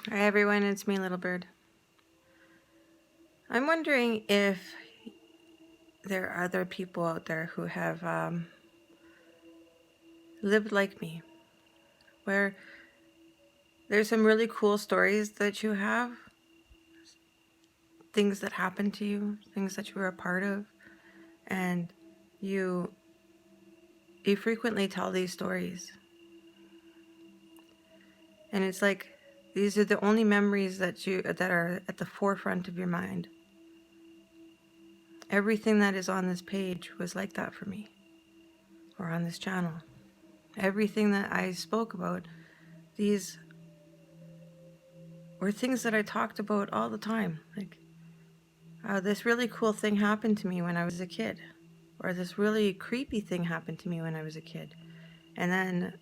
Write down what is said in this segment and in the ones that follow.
Hi everyone, it's me, Little Bird. I'm wondering if there are other people out there who have lived like me, where there's some really cool stories that you have, things that happened to you, things that you were a part of, and you you frequently tell these stories. And it's like these are the only memories that are at the forefront of your mind. Everything that is on this page was like that for me, or on this channel. Everything that I spoke about, these were things that I talked about all the time. Like, this really cool thing happened to me when I was a kid, or this really creepy thing happened to me when I was a kid. And then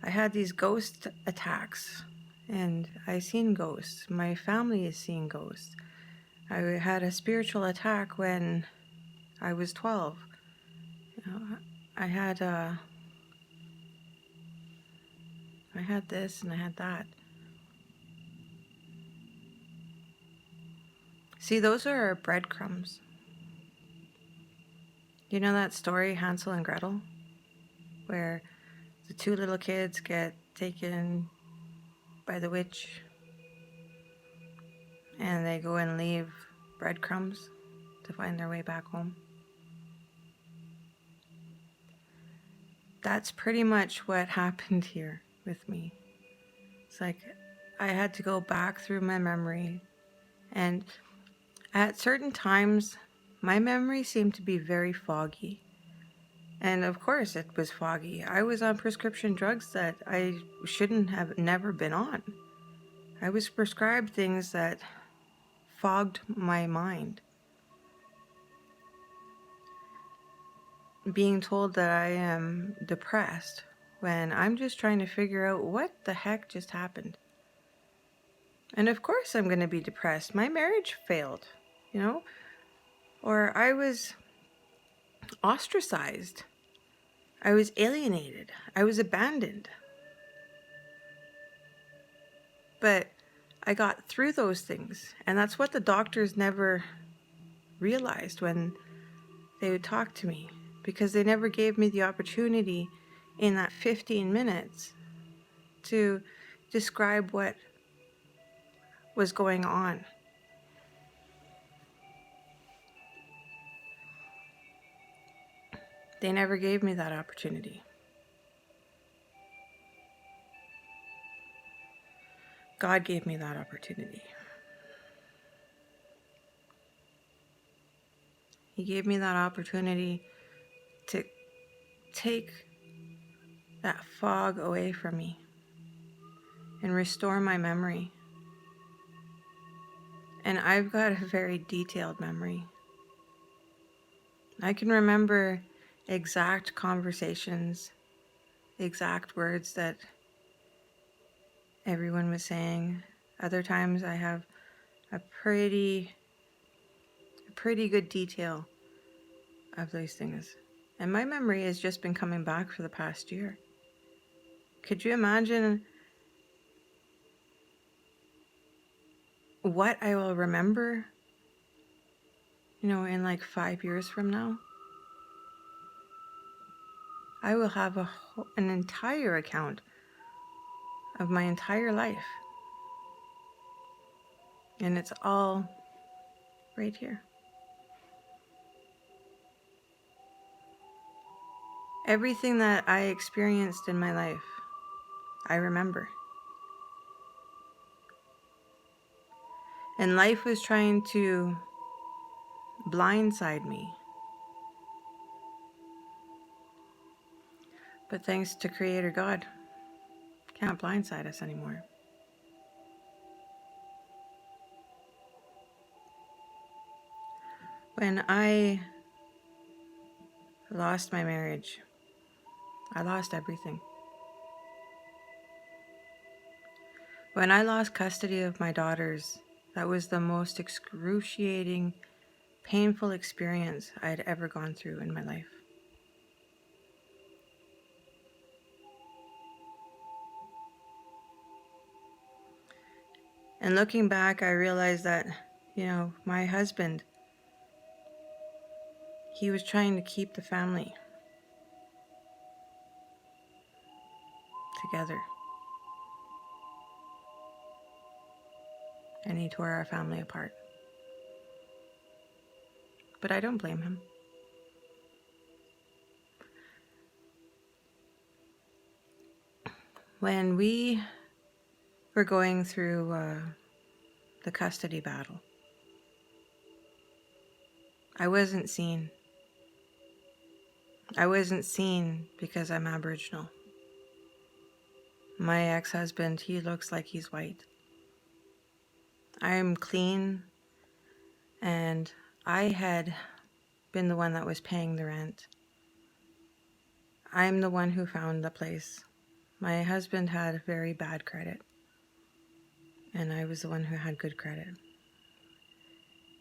I had these ghost attacks, and I seen ghosts. My family is seeing ghosts. I had a spiritual attack when I was 12. You know, I had I had this and I had that. See, those are our breadcrumbs. You know that story, Hansel and Gretel, where the two little kids get taken by the witch and they go and leave breadcrumbs to find their way back home? That's pretty much what happened here with me. It's like I had to go back through my memory, and at certain times my memory seemed to be very foggy. And of course it was foggy. I was on prescription drugs that I shouldn't have never been on. I was prescribed things that fogged my mind. Being told that I am depressed when I'm just trying to figure out what the heck just happened. And of course I'm going to be depressed. My marriage failed, you know? Or I was ostracized. I was alienated. I was abandoned. But I got through those things. And that's what the doctors never realized when they would talk to me, because they never gave me the opportunity in that 15 minutes to describe what was going on. They never gave me that opportunity. God gave me that opportunity. He gave me that opportunity to take that fog away from me and restore my memory. And I've got a very detailed memory. I can remember exact conversations, exact words that everyone was saying. Other times I have a pretty good detail of those things. And my memory has just been coming back for the past year. Could you imagine what I will remember, in like 5 years from now? I will have an entire account of my entire life. And it's all right here. Everything that I experienced in my life, I remember. And life was trying to blindside me. But thanks to Creator God, can't blindside us anymore. When I lost my marriage, I lost everything. When I lost custody of my daughters, that was the most excruciating, painful experience I had ever gone through in my life. And looking back, I realized that, my husband, he was trying to keep the family together. And he tore our family apart. But I don't blame him. When we were going through the custody battle, I wasn't seen. I wasn't seen because I'm Aboriginal. My ex-husband, he looks like he's white. I'm clean, and I had been the one that was paying the rent. I'm the one who found the place. My husband had very bad credit, and I was the one who had good credit.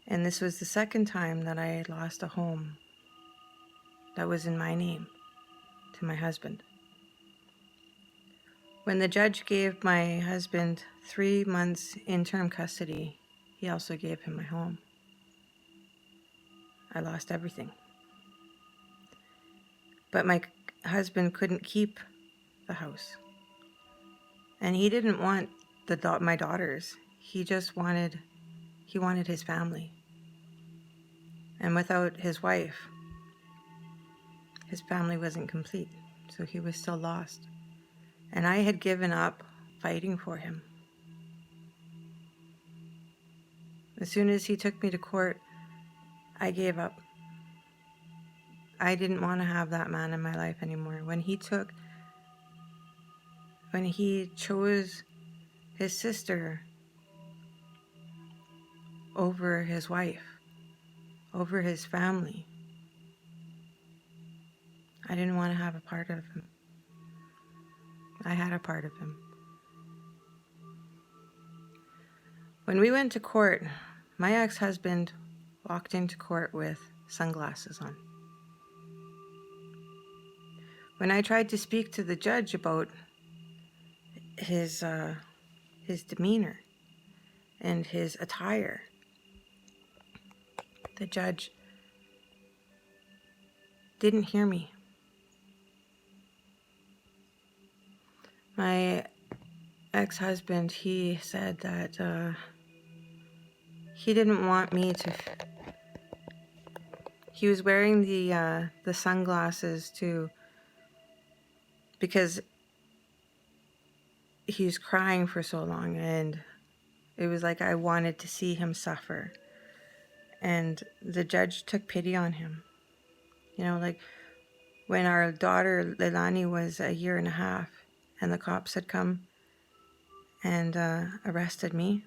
And this was the second time that I had lost a home that was in my name to my husband. When the judge gave my husband 3 months interim custody, he also gave him my home. I lost everything. But my husband couldn't keep the house. And he didn't want my daughters. He wanted his family. And without his wife, his family wasn't complete. So he was still lost. And I had given up fighting for him. As soon as he took me to court, I gave up. I didn't want to have that man in my life anymore. When he chose his sister over his wife, over his family, I didn't want to have a part of him. I had a part of him. When we went to court, my ex-husband walked into court with sunglasses on. When I tried to speak to the judge about his demeanor and his attire, the judge didn't hear me. My ex-husband, he said that he didn't want me to. He was wearing the sunglasses because he was crying for so long, and it was like I wanted to see him suffer. And the judge took pity on him. Like when our daughter Leilani was 1.5 years, and the cops had come and arrested me.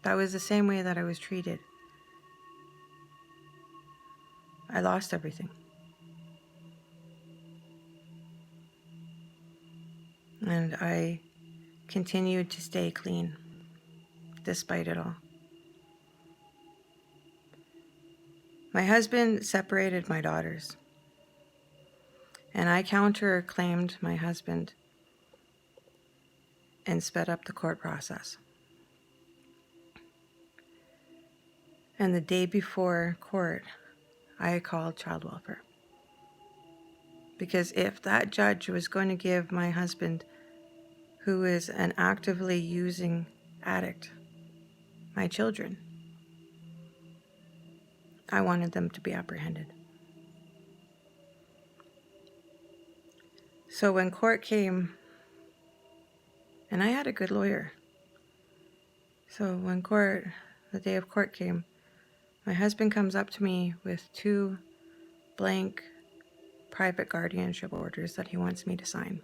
That was the same way that I was treated. I lost everything. And I continued to stay clean, despite it all. My husband separated my daughters, and I counterclaimed my husband and sped up the court process. And the day before court, I called child welfare. Because if that judge was going to give my husband, who is an actively using addict, my children, I wanted them to be apprehended. So when court came, and I had a good lawyer. So when the day of court came, my husband comes up to me with 2 blank private guardianship orders that he wants me to sign.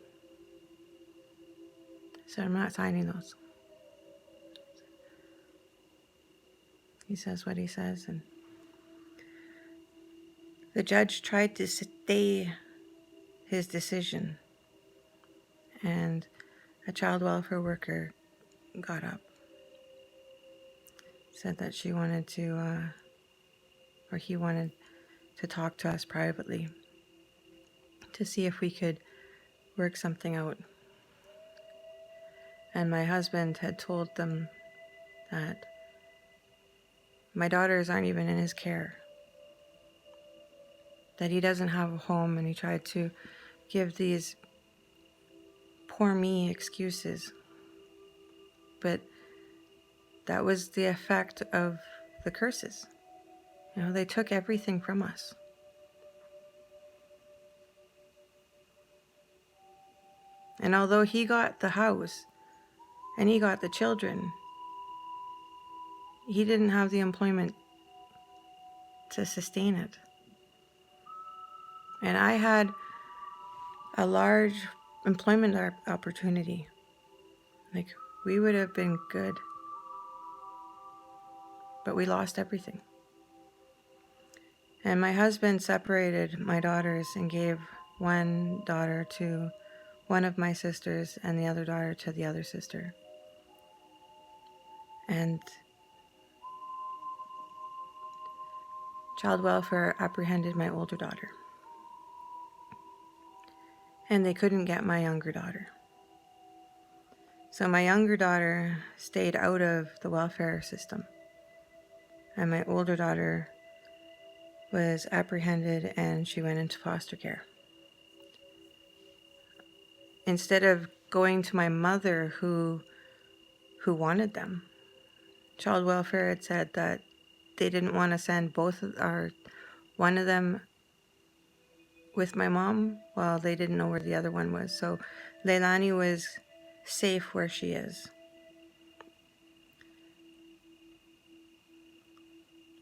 I said, I'm not signing those. He says what he says, and the judge tried to stay his decision, and a child welfare worker got up, said that she wanted to, or he wanted to talk to us privately to see if we could work something out. And my husband had told them that my daughters aren't even in his care, that he doesn't have a home, and he tried to give these poor me excuses. But that was the effect of the curses. They took everything from us. And although he got the house and he got the children, he didn't have the employment to sustain it. And I had a large employment opportunity. Like, we would have been good, but we lost everything. And my husband separated my daughters and gave one daughter to one of my sisters and the other daughter to the other sister. And child welfare apprehended my older daughter. And they couldn't get my younger daughter. So my younger daughter stayed out of the welfare system. And my older daughter was apprehended and she went into foster care. Instead of going to my mother who wanted them, child welfare had said that they didn't want to send one of them with my mom while they didn't know where the other one was. So Leilani was safe where she is.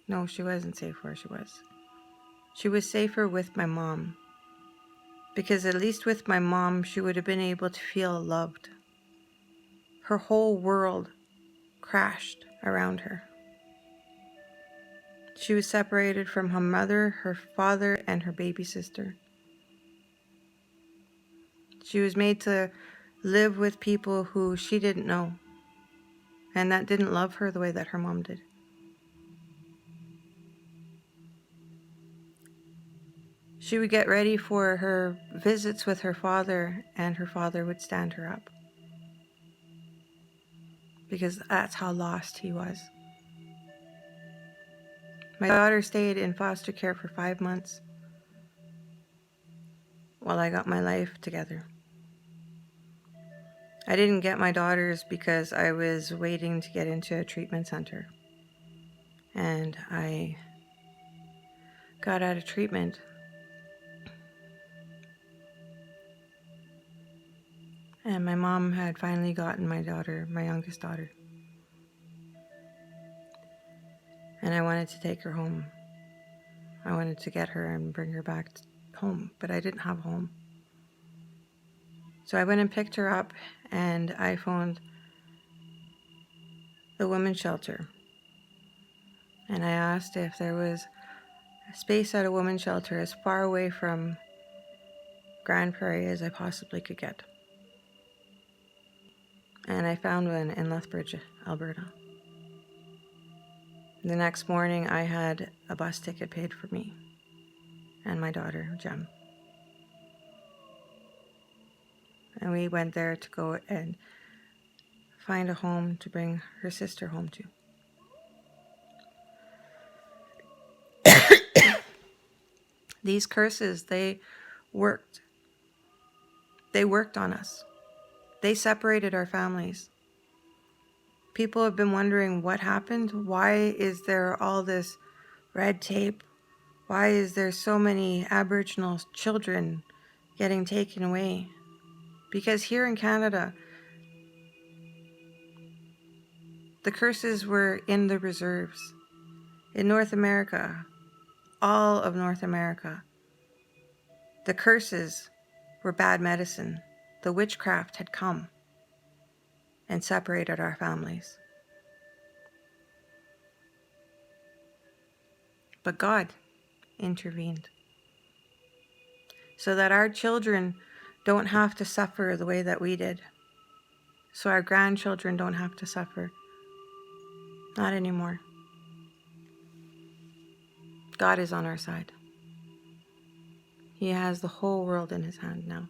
No, she wasn't safe where she was. She was safer with my mom, because at least with my mom, she would have been able to feel loved. Her whole world crashed around her. She was separated from her mother, her father, and her baby sister. She was made to live with people who she didn't know, and that didn't love her the way that her mom did. She would get ready for her visits with her father, and her father would stand her up, because that's how lost he was. My daughter stayed in foster care for 5 months while I got my life together. I didn't get my daughters because I was waiting to get into a treatment center. And I got out of treatment. And my mom had finally gotten my daughter, my youngest daughter. And I wanted to take her home. I wanted to get her and bring her back home, but I didn't have a home. So I went and picked her up, and I phoned the women's shelter. And I asked if there was a space at a women's shelter as far away from Grand Prairie as I possibly could get. And I found one in Lethbridge, Alberta. The next morning, I had a bus ticket paid for me and my daughter, Jem. And we went there to go and find a home to bring her sister home to. These curses, they worked. They worked on us. They separated our families. People have been wondering what happened. Why is there all this red tape? Why is there so many Aboriginal children getting taken away? Because here in Canada, the curses were in the reserves. In North America, all of North America, the curses were bad medicine. The witchcraft had come and separated our families. But God intervened so that our children don't have to suffer the way that we did. So our grandchildren don't have to suffer. Not anymore. God is on our side. He has the whole world in his hand now.